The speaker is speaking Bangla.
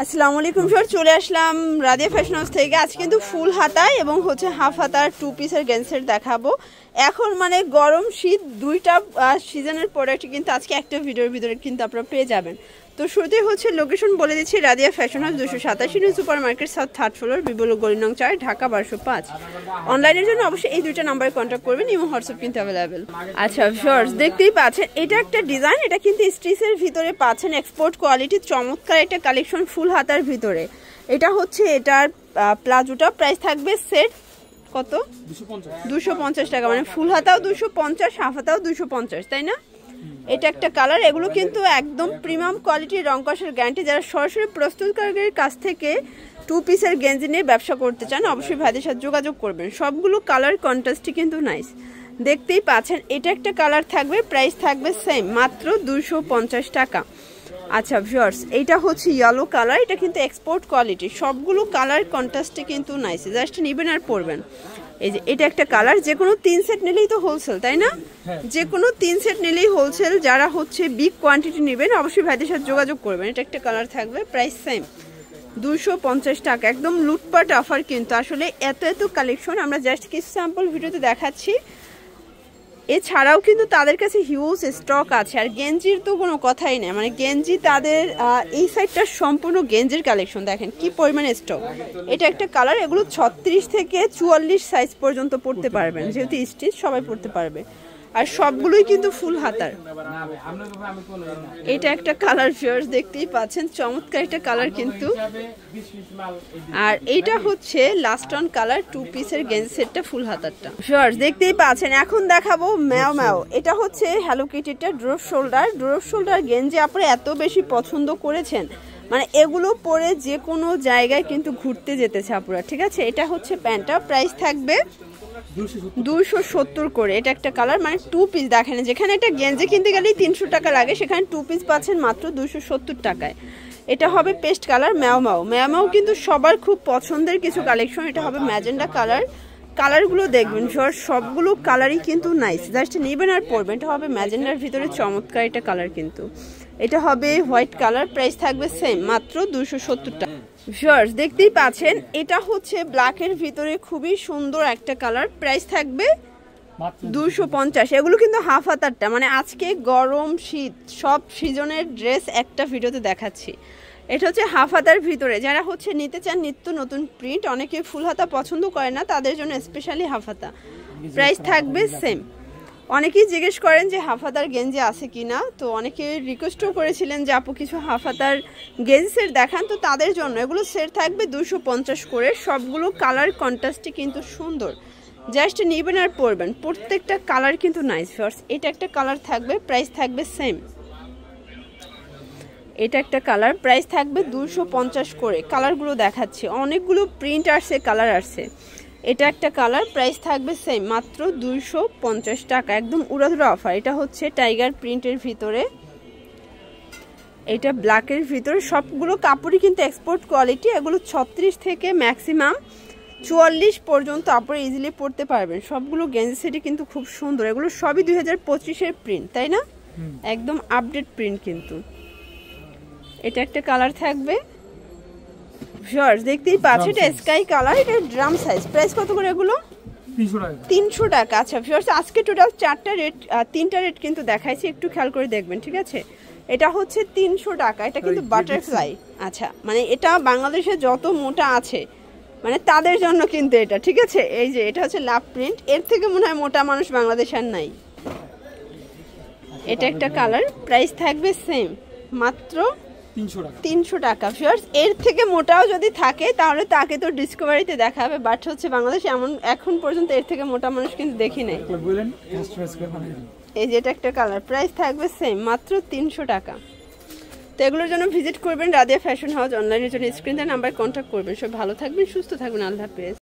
আসসালামু আলাইকুম স্যার, চলে আসলাম রাদিয়া ফ্যাশন হাউস থেকে। আজ কিন্তু ফুল হাতায় এবং হচ্ছে হাফ হাতার টু পিসের গেন্সের দেখাবো। এখন মানে গরম শীত দুইটা সিজনের প্রোডাক্ট কিন্তু আজকে একটা ভিডিওর ভিতরে কিন্তু আপনারা পেয়ে যাবেন। তো শুরুতেই হচ্ছে লোকেশন বলে দিচ্ছি, Radia fashion house 287 super market south 3rd floor, বিবল গলি নং 4, ঢাকা 1205। অনলাইনের জন্য অবশ্যই এই দুইটা নাম্বারে কন্ট্যাক্ট করবেন, ইমো হোয়াটসঅ্যাপ কিন্তু অ্যাভেলেবেল। আচ্ছা ভিউয়ার্স, দেখতেই পাচ্ছেন এটা একটা ডিজাইন, এটা কিন্তু স্টিচের ভিতরে পাচ্ছেন, এক্সপোর্ট কোয়ালিটি, চমৎকার একটা কালেকশন ফুল হাতার ভিতরে। এটা হচ্ছে এটার প্লাজোটা, প্রাইস থাকবে সেট কত 250 টাকা, মানে ফুল হাতাও 250, হাফ হাতাও 250, তাই না? এটা একটা কালার, এগুলো কিন্তু একদম প্রিমিয়াম কোয়ালিটির রং কষের গ্যারান্টি। যারা সরাসরি প্রস্তুতকারকের কাছ থেকে টু পিসের গেঞ্জি নিয়ে ব্যবসা করতে চান অবশ্যই ভাইদের সাথে যোগাযোগ করবেন। সবগুলো কালার কন্ট্রাস্টই কিন্তু নাইস, দেখতেই পাচ্ছেন। এটা একটা কালার থাকবে, প্রাইস থাকবে সেম মাত্র 250 টাকা। আচ্ছা ভিউয়ার্স, এইটা হচ্ছে ইয়েলো কালার, এটা কিন্তু এক্সপোর্ট কোয়ালিটি, সবগুলো কালার কন্ট্রাস্টে কিন্তু নাইস, জাস্ট নেবেন আর পরবেন। এই যে এটা একটা কালার, যে কোনো 3 সেট নিলেই তো হোলসেল, তাই না? যে কোনো 3 সেট নিলেই হোলসেল। যারা হচ্ছে বিগ কোয়ান্টিটি নেবেন অবশ্যই ভাইদের সাথে যোগাযোগ করবেন। এটা একটা কালার থাকবে, প্রাইস সেম 250 টাকা, একদম লুটপাট অফার কিন্তু। আসলে এত কালেকশন আমরা জাস্ট কিছু স্যাম্পল ভিডিওতে দেখাচ্ছি, এছাড়াও কিন্তু তাদের কাছে হিউজ স্টক আছে। আর গেঞ্জির তো কোনো কথাই নেই, মানে গেঞ্জি তাদের এই সাইডটা সম্পূর্ণ গেঞ্জির কালেকশন, দেখেন কি পরিমাণে স্টক। এটা একটা কালার, এগুলো 36 থেকে 44 সাইজ পর্যন্ত পড়তে পারবেন, যেহেতু স্টিচ সবাই পড়তে পারবে। আর সবগুলোই কিন্তু ফুল হাতার। এটা একটা কালার ভিউয়ার্স, দেখতেই পাচ্ছেন চমৎকার একটা কালার কিন্তু। আর এইটা হচ্ছে লাস্ট অন কালার, টু পিসের গেঞ্জি সেটটা ফুল হাতারটা ভিউয়ার্স, দেখতেই পাচ্ছেন। এখন দেখাবো ম্যাও ম্যাও, এটা হচ্ছে হ্যালো কিটিটা ড্রপ শোল্ডার গেঞ্জি। আপনারা এত বেশি পছন্দ করেছেন, মানে এগুলো পরে যে কোনো জায়গায় কিন্তু ঘুরতে যেতেছে আপুরা, ঠিক আছে? এটা হচ্ছে প্যান্টটা, প্রাইস থাকবে 270 করে। এটা একটা কালার, মানে টু পিস, দেখেন যেখানে একটা গেঞ্জি কিনতে গেলেই 300 টাকা লাগে, সেখানে টু পিস পাচ্ছেন মাত্র 270 টাকায়। এটা হবে পেস্ট কালার, ম্যাও কিন্তু সবার খুব পছন্দের কিছু কালেকশন। এটা হবে ম্যাজেন্ডা কালার, কালারগুলো দেখবেন সবগুলো কালারই কিন্তু নাইস, জাস্ট নেবেন আর পরবেন। এটা হবে ম্যাজেন্ডার ভিতরে চমৎকার এটা কালার কিন্তু। এটা হবে হোয়াইট কালার, প্রাইস থাকবে সেম মাত্র 270 টাকা। ভিউয়ার্স, দেখতেই পাচ্ছেন এটা হচ্ছে ব্ল্যাকের ভিতরে খুবই সুন্দর একটা কালার, প্রাইস থাকবে 250। এগুলো কিন্তু হাফ হাতারটা, মানে আজকে গরম শীত সব সিজনের ড্রেস একটা ভিডিওতে দেখাচ্ছি। এটা হচ্ছে হাফ হাতার ভিতরে, যারা হচ্ছে নিতে চান নিত্য নতুন প্রিন্ট, অনেকে ফুল হাতা পছন্দ করে না, তাদের জন্য স্পেশালি হাফ হাতা, প্রাইস থাকবে সেম। অনেকেই জিজ্ঞেস করেন যে হাফ হাতার গেঞ্জি আছে কিনা, তো অনেকে রিকোয়েস্টও করেছিলেন যে আপু কিছু হাফ হাতার গেঞ্জি সেট দেখান, তো তাদের জন্য এগুলো সেট থাকবে 250 করে। সবগুলো কালার কন্ট্রাস্টে কিন্তু সুন্দর, জাস্ট নেবেন আর পরবেন, প্রত্যেকটা কালার কিন্তু নাইস ফার্স। এটা একটা কালার থাকবে, প্রাইস থাকবে সেম। এটা একটা কালার, প্রাইস থাকবে 250 করে। কালারগুলো দেখাচ্ছি, অনেকগুলো প্রিন্ট আসছে, কালার আসছে। এটা একটা কালার, প্রাইস থাকবে সেম মাত্র 250 টাকা, একদম উড়াধুরা অফার। এটা হচ্ছে টাইগার প্রিন্টের ভিতরে, এটা ব্ল্যাকের ভিতরে, সবগুলো কাপড়ই কিন্তু এক্সপোর্ট কোয়ালিটি। এগুলো 36 থেকে ম্যাক্সিমাম 44 পর্যন্ত আপনারা ইজিলি পরতে পারবেন। সবগুলো গেঞ্জি সেটই কিন্তু খুব সুন্দর, এগুলো সবই 2025-এর প্রিন্ট, তাই না? একদম আপডেট প্রিন্ট কিন্তু। এটা একটা কালার থাকবে ভিউয়ার্স, দেখতেই পাচ্ছেন এটা স্কাই কালার, এটা ড্রাম সাইজ, প্রাইস কত করে এগুলো? 300 টাকা। আচ্ছা ভিউয়ার্স, আজকে টোটাল 4টা রেট, 3টা রেট কিন্তু দেখাইছি, একটু খেয়াল করে দেখবেন, ঠিক আছে? এটা হচ্ছে 300 টাকা, এটা কিন্তু বাটারফ্লাই। আচ্ছা, মানে এটা বাংলাদেশে যত মোটা আছে মানে তাদের জন্য কিন্তু এটা, ঠিক আছে? এই যে এটা হচ্ছে লাভ প্রিন্ট, এর থেকে মনে হয় মোটা মানুষ বাংলাদেশ আর নাই। এটা একটা কালার, প্রাইস থাকবে সেম মাত্র 300 টাকা। ভিউয়ার্স, এর থেকে মোটাও যদি থাকে তাহলে তাকে তো ডিসকভারিতে দেখা হবে, বাট হচ্ছে বাংলাদেশে এমন এখন পর্যন্ত এর থেকে মোটা মানুষ কিন্তু দেখি নাই। এই যে এটা একটা কালার, প্রাইস থাকবে সেম মাত্র 300 টাকা। তো এগুলোর জন্য ভিজিট করবেন রাদিয়া ফ্যাশন হাউস, অনলাইনের জন্য স্ক্রিনে নাম্বার কন্ট্যাক্ট করবেন। সব ভালো থাকবেন, সুস্থ থাকবেন, আল্লাহ হাফেজ।